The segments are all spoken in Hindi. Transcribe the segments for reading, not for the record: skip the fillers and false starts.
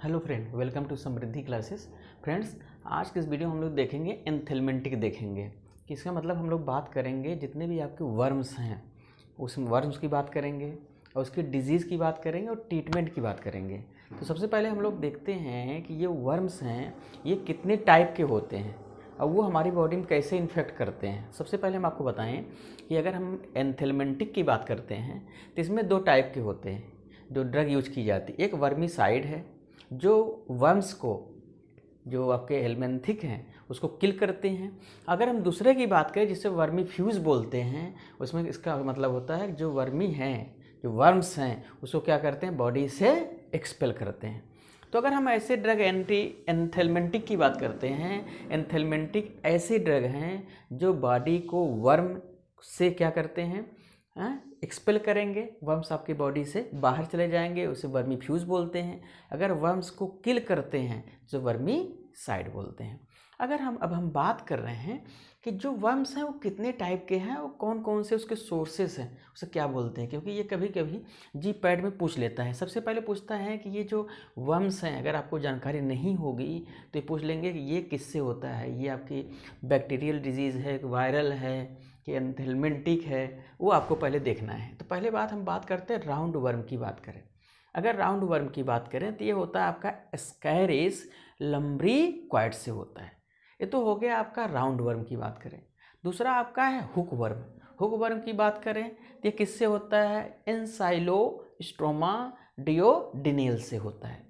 Hello friend, welcome to Samriddhi classes. Friends, आज के इस वीडियो में हम लोग देखेंगे एंथेलमेंटिक देखेंगे कि इसका मतलब हम लोग बात करेंगे जितने भी आपके वर्म्स हैं उस वर्म्स की बात करेंगे और उसकी डिजीज़ की बात करेंगे और ट्रीटमेंट की बात करेंगे। तो सबसे पहले हम लोग देखते हैं कि ये वर्म्स हैं ये कितने टाइप के होते हैं और वो हमारी बॉडी में कैसे इन्फेक्ट करते हैं। सबसे पहले हम आपको बताएं कि अगर हम एंथेलमेंटिक की बात करते हैं तो इसमें दो टाइप के होते हैं जो ड्रग यूज की जाती है। एक वर्मीसाइड है जो वर्म्स को, जो आपके हेलमेंथिक हैं, उसको किल करते हैं। अगर हम दूसरे की बात करें जिसे वर्मीफ्यूज बोलते हैं, उसमें इसका मतलब होता है जो वर्मी हैं, जो वर्म्स हैं, उसको क्या करते हैं, बॉडी से एक्सपेल करते हैं। तो अगर हम ऐसे ड्रग एंथेलमेंटिक की बात करते हैं, एंथेलमेंटिक ऐसे ड्रग हैं जो बॉडी को वर्म से क्या करते हैं, एक्सपेल करेंगे, वर्म्स आपकी बॉडी से बाहर चले जाएंगे, उसे वर्मीफ्यूज बोलते हैं। अगर वर्म्स को किल करते हैं जो वर्मीसाइड बोलते हैं। अगर हम बात कर रहे हैं कि जो वर्म्स हैं वो कितने टाइप के हैं और कौन कौन से उसके सोर्सेस हैं, उसे क्या बोलते हैं, क्योंकि ये कभी कभी जी पैड में पूछ लेता है। सबसे पहले पूछता है कि ये जो वर्म्स हैं, अगर आपको जानकारी नहीं होगी तो ये पूछ लेंगे कि ये किससे होता है, ये आपकी बैक्टीरियल डिजीज़ है, वायरल है कि एंथेलमेंटिक है, वो आपको पहले देखना है। तो पहले हम बात करते हैं राउंड वर्म की बात करें। अगर राउंड वर्म की बात करें तो ये होता है आपका एस्कैरिस लम्ब्रिक्वाइड से होता है। ये तो हो गया आपका राउंड वर्म की बात करें। दूसरा आपका है हुक वर्म। हुक वर्म की बात करें तो ये किससे होता है, एंसाइलोस्ट्रोमा डियोडिनेल से होता है।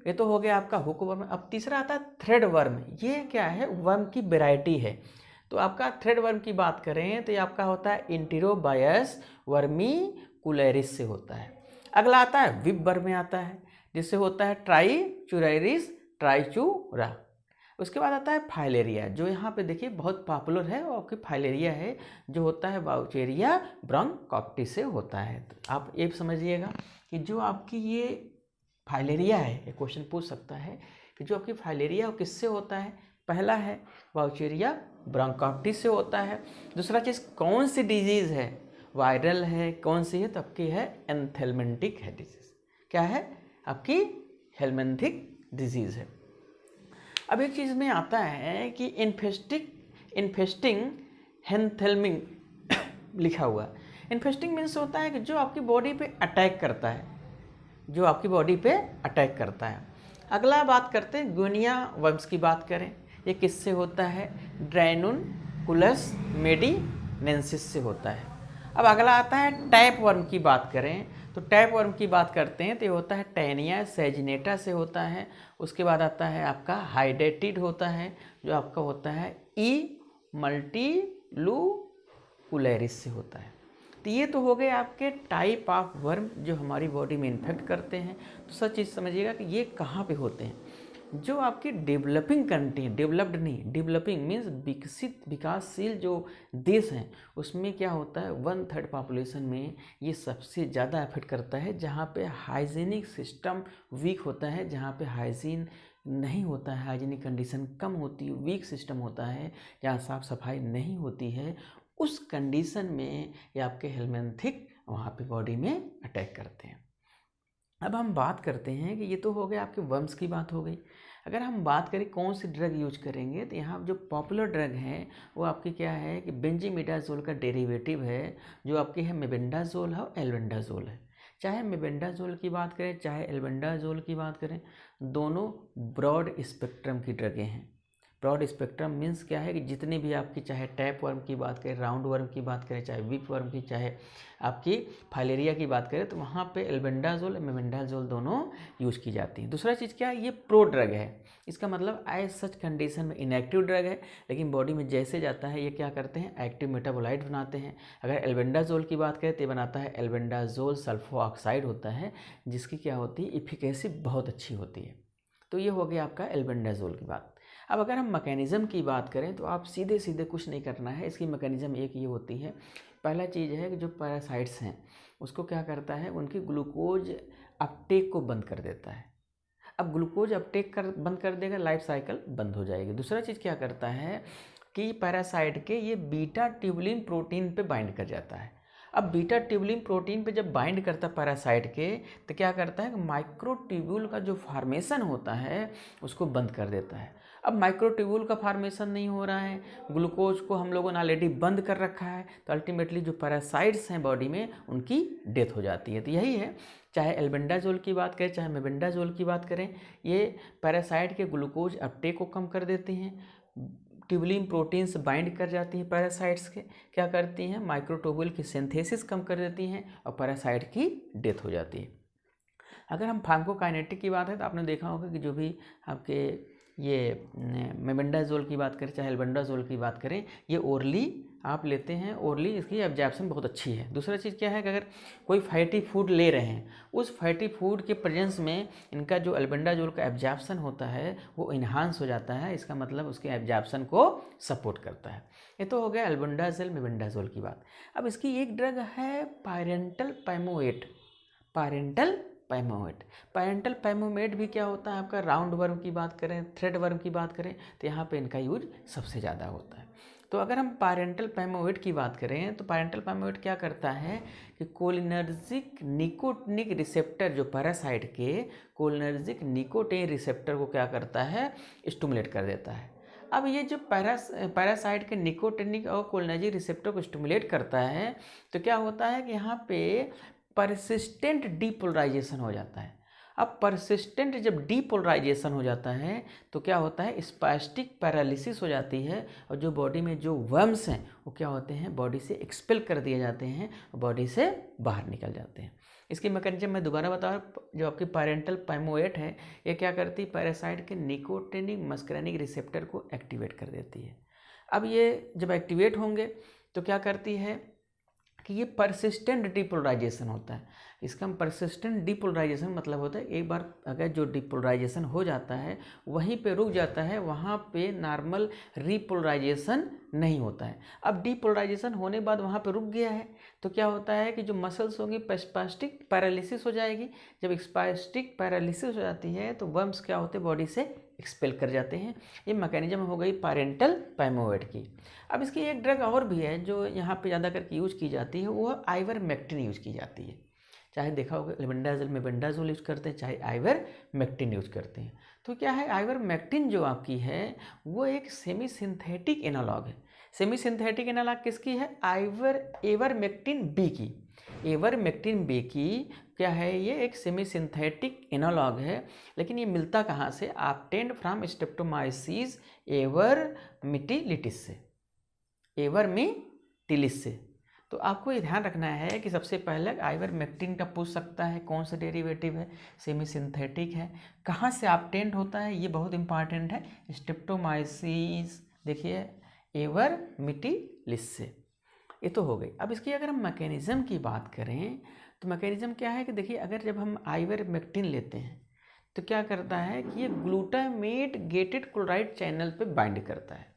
ये तो हो गया आपका हुक वर्म। अब तीसरा आता है थ्रेड वर्म। ये क्या है, वर्म की वेराइटी है। तो आपका थ्रेड वर्म की बात करें तो ये आपका होता है इंटेरोबायस वर्मिकुलरिस से होता है। अगला आता है विप वर्म में आता है, जिससे होता है ट्राइचुरैरिस ट्राइचुरा। उसके बाद आता है फाइलेरिया, जो यहाँ पे देखिए बहुत पॉपुलर है और आपकी फाइलेरिया है जो होता है वाउचेरिया ब्रोंकाइटिस से होता है। तो आप ये समझिएगा कि जो आपकी ये फाइलेरिया है, ये क्वेश्चन पूछ सकता है कि जो आपकी फाइलेरिया वो किससे होता है। पहला है वाउचेरिया ब्रोंकाइटिस से होता है। दूसरा चीज़ कौन सी डिजीज़ है, वायरल है, कौन सी है, तो आपकी है एंथेलमेंटिक है डिजीज़। क्या है आपकी, हेलमेंथिक डिजीज़ है। अब एक चीज़ में आता है कि इन्फेस्टिंग हेंथेल्मिंग लिखा हुआ। इन्फेस्टिंग मीन्स होता है कि जो आपकी बॉडी पे अटैक करता है, जो आपकी बॉडी पे अटैक करता है। अगला बात करते हैं गुनिया वर्म्स की बात करें, ये किससे होता है, ड्रैनुनकुलस मेडिनेंसिस से होता है। अब अगला आता है टैप वर्म की बात करें तो टैप वर्म की बात करते हैं तो ये होता है टैनिया सैजिनेटा से होता है। उसके बाद आता है आपका हाइडेटिड होता है जो आपका होता है ई मल्टीलुकुलरिस से होता है। तो ये तो हो गए आपके टाइप ऑफ वर्म जो हमारी बॉडी में इन्फेक्ट करते हैं। तो सच चीज़ समझिएगा कि ये कहाँ पे होते हैं, जो आपकी डेवलपिंग कंट्री, डेवलप्ड नहीं, डेवलपिंग मीन्स विकसित विकासशील जो देश हैं उसमें क्या होता है 1/3 पॉपुलेशन में ये सबसे ज़्यादा अफेक्ट करता है, जहाँ पे हाइजीनिक सिस्टम वीक होता है, जहाँ पे हाइजीन नहीं होता है, हाइजीनिक कंडीशन कम होती है, वीक सिस्टम होता है, जहाँ साफ़ सफाई नहीं होती है, उस कंडीशन में ये आपके हेलमेंथिक वहाँ पे बॉडी में अटैक करते हैं। अब हम बात करते हैं कि ये तो हो गया आपके वर्म्स की बात हो गई। अगर हम बात करें कौन सी ड्रग यूज करेंगे तो यहाँ जो पॉपुलर ड्रग है वो आपकी क्या है कि बेंजीमिडाजोल का डेरिवेटिव है, जो आपकी है मेबेंडाजोल है और एल्बेंडाजोल है। चाहे मेबेंडाजोल की बात करें चाहे एल्बेंडाजोल की बात करें, दोनों ब्रॉड स्पेक्ट्रम की ड्रगें हैं। ब्रॉड स्पेक्ट्रम मीन्स क्या है कि जितनी भी आपकी, चाहे टैप वर्म की बात करें, राउंड वर्म की बात करें, चाहे विप वर्म की, चाहे आपकी फाइलेरिया की बात करें, तो वहाँ पे एल्बेंडाजोल मेबेंडाजोल दोनों यूज की जाती है। दूसरा चीज़ क्या है, ये प्रो ड्रग है। इसका मतलब एज सच कंडीशन में इनएक्टिव ड्रग है, लेकिन बॉडी में जैसे जाता है ये क्या करते हैं, एक्टिव मेटाबोलाइट बनाते हैं। अगर एल्बेंडाजोल की बात करें तो ये बनाता है एल्बेंडाजोल सल्फो ऑक्साइड होता है, जिसकी क्या होती है, इफिकेसी बहुत अच्छी होती है। तो ये हो गया आपका एल्बेंडाजोल की बात। अब अगर हम मैकेनिज़्म की बात करें तो आप सीधे सीधे कुछ नहीं करना है। इसकी मैकेनिज़्म एक ये होती है, पहला चीज़ है कि जो पैरासाइट्स हैं उसको क्या करता है, उनकी ग्लूकोज अपटेक को बंद कर देता है। अब ग्लूकोज अपटेक बंद कर देगा, लाइफ साइकिल बंद हो जाएगी। दूसरा चीज़ क्या करता है कि पैरासाइट के ये बीटा ट्यूबुलिन प्रोटीन पे बाइंड कर जाता है। अब बीटा ट्यूबुलिन प्रोटीन पे जब बाइंड करता है पैरासाइट के, तो क्या करता है कि माइक्रोट्यूब्यूल का जो फार्मेशन होता है उसको बंद कर देता है। अब माइक्रोट्यूब्यूल का फार्मेशन नहीं हो रहा है, ग्लूकोज को हम लोगों ने ऑलरेडी बंद कर रखा है, तो अल्टीमेटली जो पैरासाइट्स हैं बॉडी में उनकी डेथ हो जाती है। तो यही है, चाहे एल्बेंडाजोल की बात करें चाहे मेबेंडाजोल की बात करें, ये पैरासाइट के ग्लूकोज अपटेक को कम कर देती हैं, ट्यूबुलिन प्रोटीन से बाइंड कर जाती हैं पैरासाइट्स के, क्या करती हैं माइक्रोट्यूब्यूल की सिंथेसिस कम कर देती हैं और पैरासाइट की डेथ हो जाती है। अगर हम फार्माकोकाइनेटिक की बात है तो आपने देखा होगा कि जो भी आपके ये मेबेंडाजोल की बात करें चाहे एल्बेंडाजोल की बात करें, ये ओरली आप लेते हैं, ओरली इसकी एब्जॉर्प्शन बहुत अच्छी है। दूसरा चीज़ क्या है कि अगर कोई फैटी फूड ले रहे हैं, उस फैटी फूड के प्रेजेंस में इनका जो एल्बेंडाजोल का एब्जॉर्प्शन होता है वो इन्हांस हो जाता है, इसका मतलब उसके एब्जॉर्प्शन को सपोर्ट करता है। ये तो हो गया एल्बेंडाजोल मेबेंडाजोल की बात। अब इसकी एक ड्रग है पायरेंटल पैमोएट। पायरेंटल पैमोएट भी क्या होता है आपका, राउंड वर्म की बात करें, थ्रेड वर्म की बात करें तो यहाँ पे इनका यूज सबसे ज़्यादा होता है। तो अगर हम पायरेंटल पैमोएट की बात करें तो पायरेंटल पैमोएट क्या करता है कि कोलिनर्जिक निकोटिनिक रिसेप्टर, जो पैरासाइट के कोलिनर्जिक निकोटिन रिसेप्टर को क्या करता है, स्टिमुलेट कर देता है। अब ये जो पैरासाइट के निकोटिनिक और कोलिनर्जिक रिसेप्टर को स्टिमुलेट करता है तो क्या होता है कि यहाँ पे परसिस्टेंट डीपोलराइजेशन हो जाता है। अब परसिस्टेंट जब डीपोलराइजेशन हो जाता है तो क्या होता है, स्पास्टिक पैरालिसिस हो जाती है और जो बॉडी में जो वर्म्स हैं वो क्या होते हैं, बॉडी से एक्सपेल कर दिए जाते हैं और बॉडी से बाहर निकल जाते हैं। इसकी मैकेनिज्म मैं दोबारा बता रहा हूँ, जो आपकी पायरेंटल पैमोएट है ये क्या करती है, पैरासाइट के निकोटिनिक मस्करेनिक रिसेप्टर को एक्टिवेट कर देती है। अब ये जब एक्टिवेट होंगे तो क्या करती है कि ये परसिस्टेंट डीपोलराइजेशन होता है। इसका परसिस्टेंट डीपोलराइजेशन मतलब होता है एक बार अगर जो डीपोलराइजेशन हो जाता है वहीं पे रुक जाता है, वहाँ पे नॉर्मल रीपोलराइजेशन नहीं होता है। अब डीपोलराइजेशन होने बाद वहाँ पे रुक गया है तो क्या होता है कि जो मसल्स होंगी स्पास्टिक पैरालिसिस हो जाएगी। जब स्पास्टिक पैरालिसिस हो जाती है तो वर्म्स क्या होते हैं, बॉडी से एक्सपेल कर जाते हैं। ये मैकेनिज्म हो गई पायरेंटल पैमोएट की। अब इसकी एक ड्रग और भी है जो यहाँ पे ज़्यादा करके यूज की जाती है, वो आइवरमेक्टिन यूज की जाती है। चाहे देखा होगा एल्बेंडाजोल मेबेंडाजोल यूज करते हैं, चाहे आइवरमेक्टिन यूज करते हैं। तो क्या है, आइवरमेक्टिन जो आपकी है वो एक सेमी सिंथेटिक एनालॉग है। सेमी सिंथेटिक एनालॉग किसकी है, एवरमेक्टिन बी की। एवरमेक्टिन बी की क्या है, ये एक सेमी सिंथेटिक एनालॉग है, लेकिन ये मिलता कहाँ से, ऑब्टेन्ड फ्रॉम स्ट्रेप्टोमाइसिस एवरमिटिलिटिस से, एवरमिटिलिस से। तो आपको ये ध्यान रखना है कि सबसे पहले आइवरमेक्टिन का पूछ सकता है कौन सा डेरिवेटिव है, सेमी सिंथेटिक है, कहाँ से ऑब्टेन्ड होता है, ये बहुत इंपॉर्टेंट है, स्ट्रेप्टोमाइसिस देखिए एवरमिटिलिस से। ये तो हो गई। अब इसकी अगर हम मैकेनिज्म की बात करें तो मैकेनिज्म क्या है कि देखिए अगर जब हम आइवरमेक्टिन लेते हैं तो क्या करता है कि ये ग्लूटामेट गेटेड क्लोराइड चैनल पे बाइंड करता है।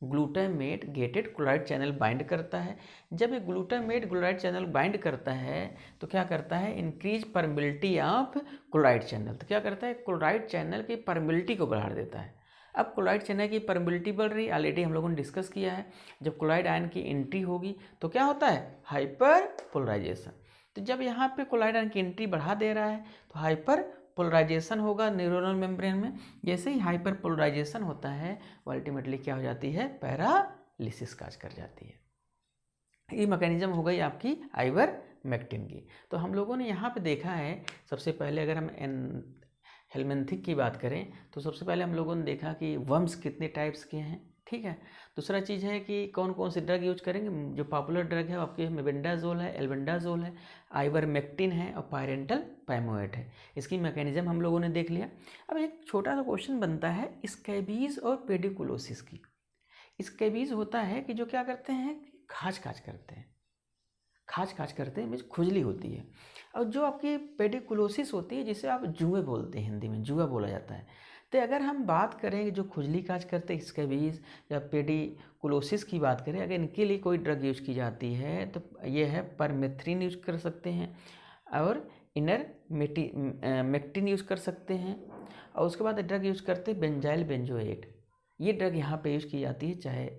Glutamate gated chloride channel bind करता है। जब ये ग्लूटामेट क्लोराइड चैनल बाइंड करता है तो क्या करता है, increase permeability of chloride channel. तो क्या करता है, क्लोराइड चैनल की परमिबिलिटी को बढ़ा देता है। अब क्लोराइड चैनल की परमिबिलिटी बढ़ रही, ऑलरेडी हम लोगों ने डिस्कस किया है, जब क्लोराइड आयन की एंट्री होगी तो क्या होता है, हाइपर पोलराइजेशन। तो जब यहाँ पे क्लोराइड आयन की एंट्री बढ़ा दे रहा है तो हाइपर पोलराइजेशन होगा न्यूरोनल मेम्ब्रेन में। जैसे ही हाइपर पोलराइजेशन होता है वो अल्टीमेटली क्या हो जाती है, पैरालिसिस काज कर जाती है। ये मैकेनिज्म हो गई आपकी आइवरमेक्टिन की। तो हम लोगों ने यहाँ पे देखा है, सबसे पहले अगर हम हेलमिंथिक की बात करें तो सबसे पहले हम लोगों ने देखा कि वर्म्स कितने टाइप्स के हैं, ठीक है। दूसरा चीज़ है कि कौन कौन सी ड्रग यूज करेंगे, जो पॉपुलर ड्रग है वो आपके मेबेंडाजोल है, एल्बेंडाजोल है, आइवरमेक्टिन है और पायरेंटल पैमोएट है। इसकी मैकेनिज्म हम लोगों ने देख लिया। अब एक छोटा सा क्वेश्चन बनता है स्कैबीज और पेडिकुलोसिस की। स्कैबीज होता है कि जो क्या करते हैं, खाज करते हैं, खाज करते हैं मीन्स खुजली होती है। और जो आपकी पेडिकुलोसिस होती है जिसे आप जुए बोलते हैं, हिंदी में जुआ बोला जाता है। तो अगर हम बात करें जो खुजली काज करते हैं स्कैबीज या पेडिकुलोसिस की बात करें, अगर इनके लिए कोई ड्रग यूज की जाती है तो ये है परमेथ्रिन यूज कर सकते हैं और इनरमेक्टिन यूज कर सकते हैं। और उसके बाद ड्रग यूज करते हैं बेंजाइल बेंजोएट। ये ड्रग यहाँ पे यूज की जाती है चाहे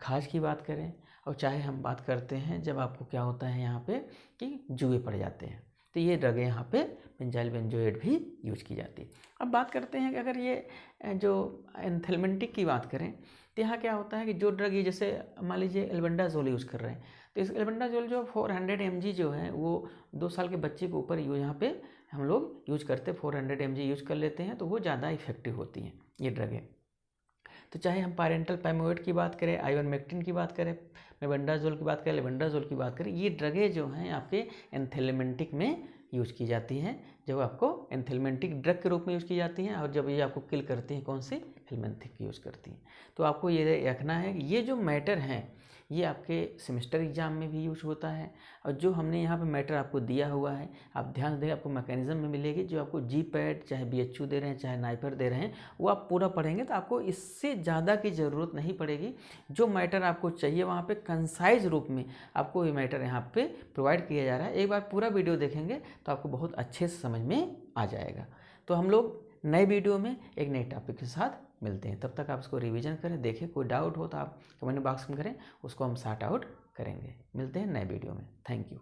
खाज की बात करें। और चाहे हम बात करते हैं जब आपको क्या होता है यहाँ पे कि जुए पड़ जाते हैं, तो ये ड्रग यहाँ पे बेंजाइल बेंजोएट भी यूज की जाती है। अब बात करते हैं कि अगर ये जो एंथेल्मेंटिक की बात करें तो यहाँ क्या होता है कि जो ड्रग ये जैसे मान लीजिए एल्बेंडाजोल यूज़ कर रहे हैं, तो इस एल्बेंडाजोल जो 400 mg जो है वो 2 साल के बच्चे के ऊपर यहाँ पे हम लोग यूज करते हैं, 400 mg यूज कर लेते हैं, तो वो ज़्यादा इफेक्टिव होती हैं ये ड्रगें। तो चाहे हम पारेंटल पैमोएट की बात करें, आइवरमेक्टिन की बात करें, मेबेंडाजोल की बात करें, लेबेंडाजोल की बात करें, ये ड्रगें जो हैं आपके एंथेल्मेंटिक में यूज की जाती हैं, जब आपको एंथेल्मेंटिक ड्रग के रूप में यूज की जाती हैं, और जब ये आपको किल करती हैं कौन सी हेलमेंथिक यूज करती हैं। तो आपको ये रखना है कि ये जो मैटर हैं ये आपके सेमेस्टर एग्जाम में भी यूज होता है, और जो हमने यहाँ पे मैटर आपको दिया हुआ है आप ध्यान दें, आपको मैकेनिज्म में मिलेगी। जो आपको GPAT चाहे BHU दे रहे हैं चाहे नाइपर दे रहे हैं वो आप पूरा पढ़ेंगे तो आपको इससे ज़्यादा की ज़रूरत नहीं पड़ेगी। जो मैटर आपको चाहिए वहाँ पे कंसाइज रूप में आपको ये मैटर यहाँ पे प्रोवाइड किया जा रहा है। एक बार पूरा वीडियो देखेंगे तो आपको बहुत अच्छे से समझ में आ जाएगा। तो हम लोग नए वीडियो में एक नए टॉपिक के साथ मिलते हैं, तब तक आप इसको रिवीजन करें, देखें, कोई डाउट हो तो आप कमेंट बॉक्स में करें, उसको हम सॉर्ट आउट करेंगे। मिलते हैं नए वीडियो में। Thank you.